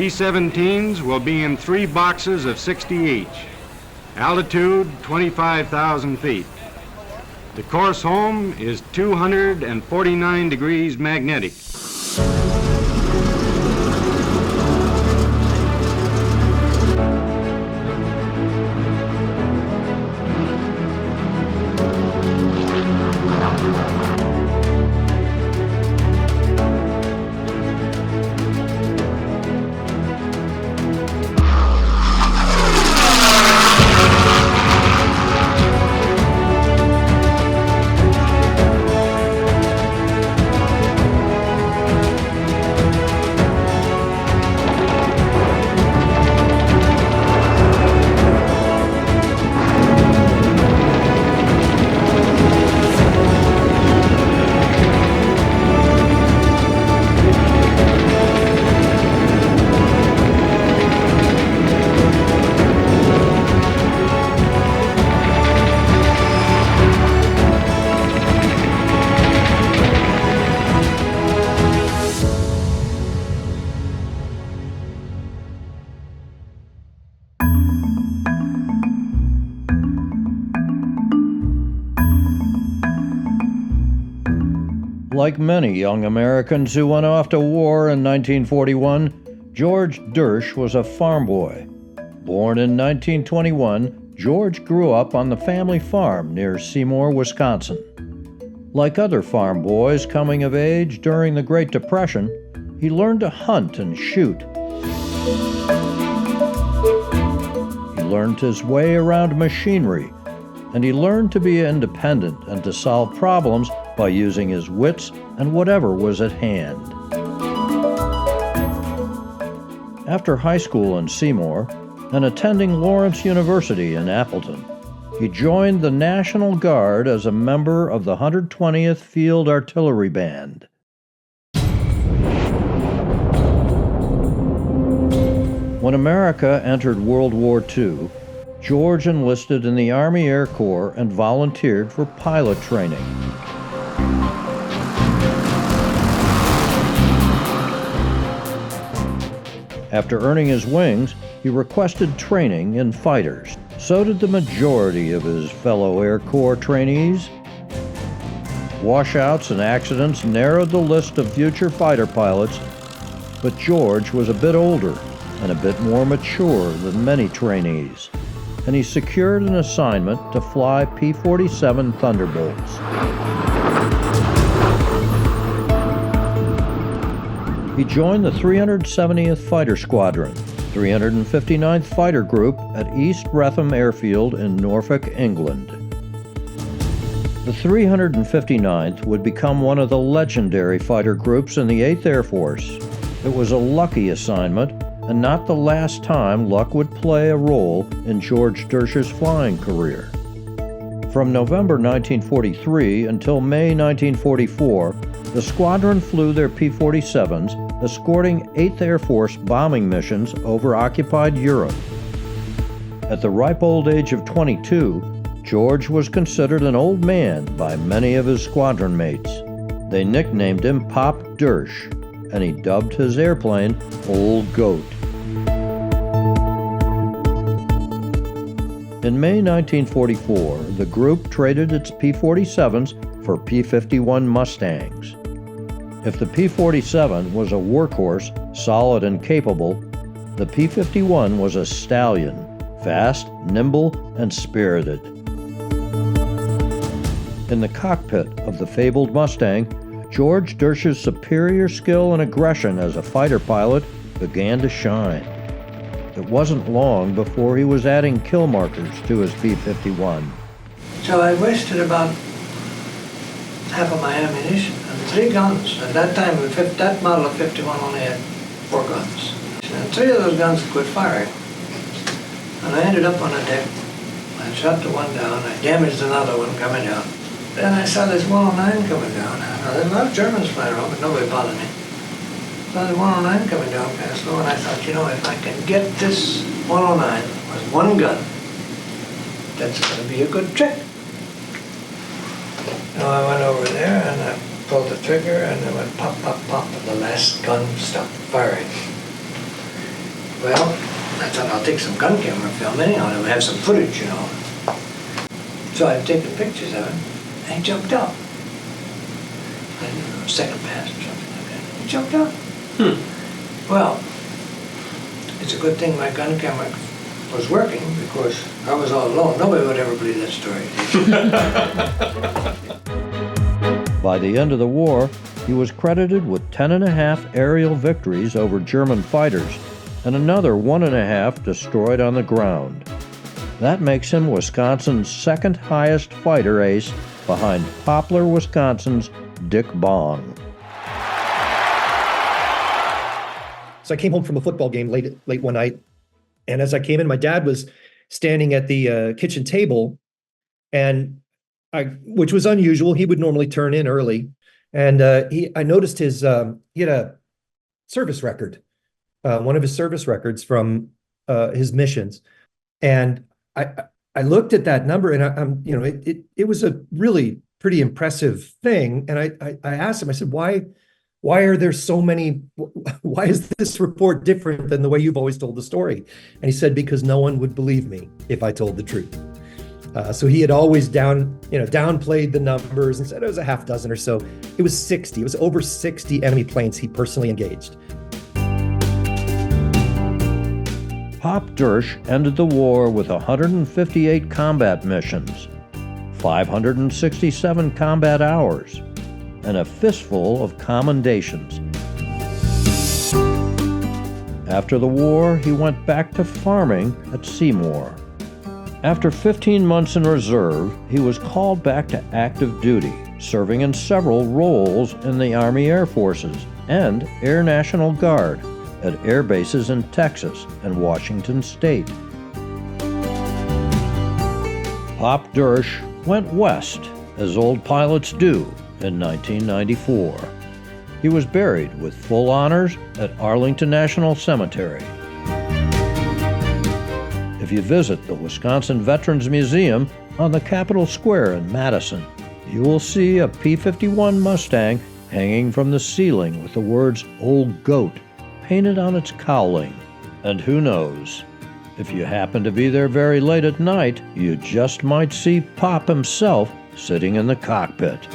P-17s will be in 3 boxes of 60 each. Altitude, 25,000 feet. The course home is 249 degrees magnetic. Like many young Americans who went off to war in 1941, George Doersch was a farm boy. Born in 1921, George grew up on the family farm near Seymour, Wisconsin. Like other farm boys coming of age during the Great Depression, he learned to hunt and shoot. He learned his way around machinery, and he learned to be independent and to solve problems by using his wits and whatever was at hand. After high school in Seymour and attending Lawrence University in Appleton, he joined the National Guard as a member of the 120th Field Artillery Band. When America entered World War II, George enlisted in the Army Air Corps and volunteered for pilot training. After earning his wings, he requested training in fighters. So did the majority of his fellow Air Corps trainees. Washouts and accidents narrowed the list of future fighter pilots, but George was a bit older and a bit more mature than many trainees, and he secured an assignment to fly P-47 Thunderbolts. He joined the 370th Fighter Squadron, 359th Fighter Group at East Wretham Airfield in Norfolk, England. The 359th would become one of the legendary fighter groups in the 8th Air Force. It was a lucky assignment, and not the last time luck would play a role in George Doersch's flying career. From November 1943 until May 1944, the squadron flew their P-47s, escorting 8th Air Force bombing missions over occupied Europe. At the ripe old age of 22, George was considered an old man by many of his squadron mates. They nicknamed him Pop Doersch, and he dubbed his airplane Old Goat. In May 1944, the group traded its P-47s for P-51 Mustangs. If the P-47 was a workhorse, solid and capable, the P-51 was a stallion, fast, nimble, and spirited. In the cockpit of the fabled Mustang, George Doersch's superior skill and aggression as a fighter pilot began to shine. It wasn't long before he was adding kill markers to his P-51. So I wasted about half of my ammunition and 3 guns. At that time, that model of 51 only had 4 guns. And 3 of those guns quit firing. And I ended up on a deck. I shot the one down, I damaged another one coming down. Then I saw this 109 coming down. Now, there's a lot of Germans flying around, but nobody bothered me. Saw the 109 coming down kind of slow, and I thought, you know, if I can get this 109 with 1 gun, that's going to be a good trick. So I went over there and I pulled the trigger and it went pop, pop, pop, and the last gun stopped firing. Well, I thought I'll take some gun camera film anyhow, and have some footage, you know. So I've taken pictures of him, and he jumped out. I don't know, second pass or something like that. He jumped out. Well, it's a good thing my gun camera was working, because I was all alone. Nobody would ever believe that story. By the end of the war, he was credited with 10.5 aerial victories over German fighters and another 1.5 destroyed on the ground. That makes him Wisconsin's second highest fighter ace, behind Poplar, Wisconsin's Dick Bong. So I came home from a football game late one night, and as I came in, my dad was standing at the kitchen table, and which was unusual. He would normally turn in early, and I noticed he had a service record, one of his service records from his missions, and I looked at that number, and it was a really pretty impressive thing, and I asked him, I said, why are there so many? Why is this report different than the way you've always told the story? And he said, because no one would believe me if I told the truth. So he had always downplayed the numbers and said it was a half dozen or so. It was 60. It was over 60 enemy planes he personally engaged. Pop Doersch ended the war with 158 combat missions, 567 combat hours, and a fistful of commendations. After the war, he went back to farming at Seymour. After 15 months in reserve, he was called back to active duty, serving in several roles in the Army Air Forces and Air National Guard at air bases in Texas and Washington State. Pop Doersch went west, as old pilots do, in 1994. He was buried with full honors at Arlington National Cemetery. If you visit the Wisconsin Veterans Museum on the Capitol Square in Madison, you will see a P-51 Mustang hanging from the ceiling with the words "Old Goat" painted on its cowling. And who knows, if you happen to be there very late at night, you just might see Pop himself sitting in the cockpit.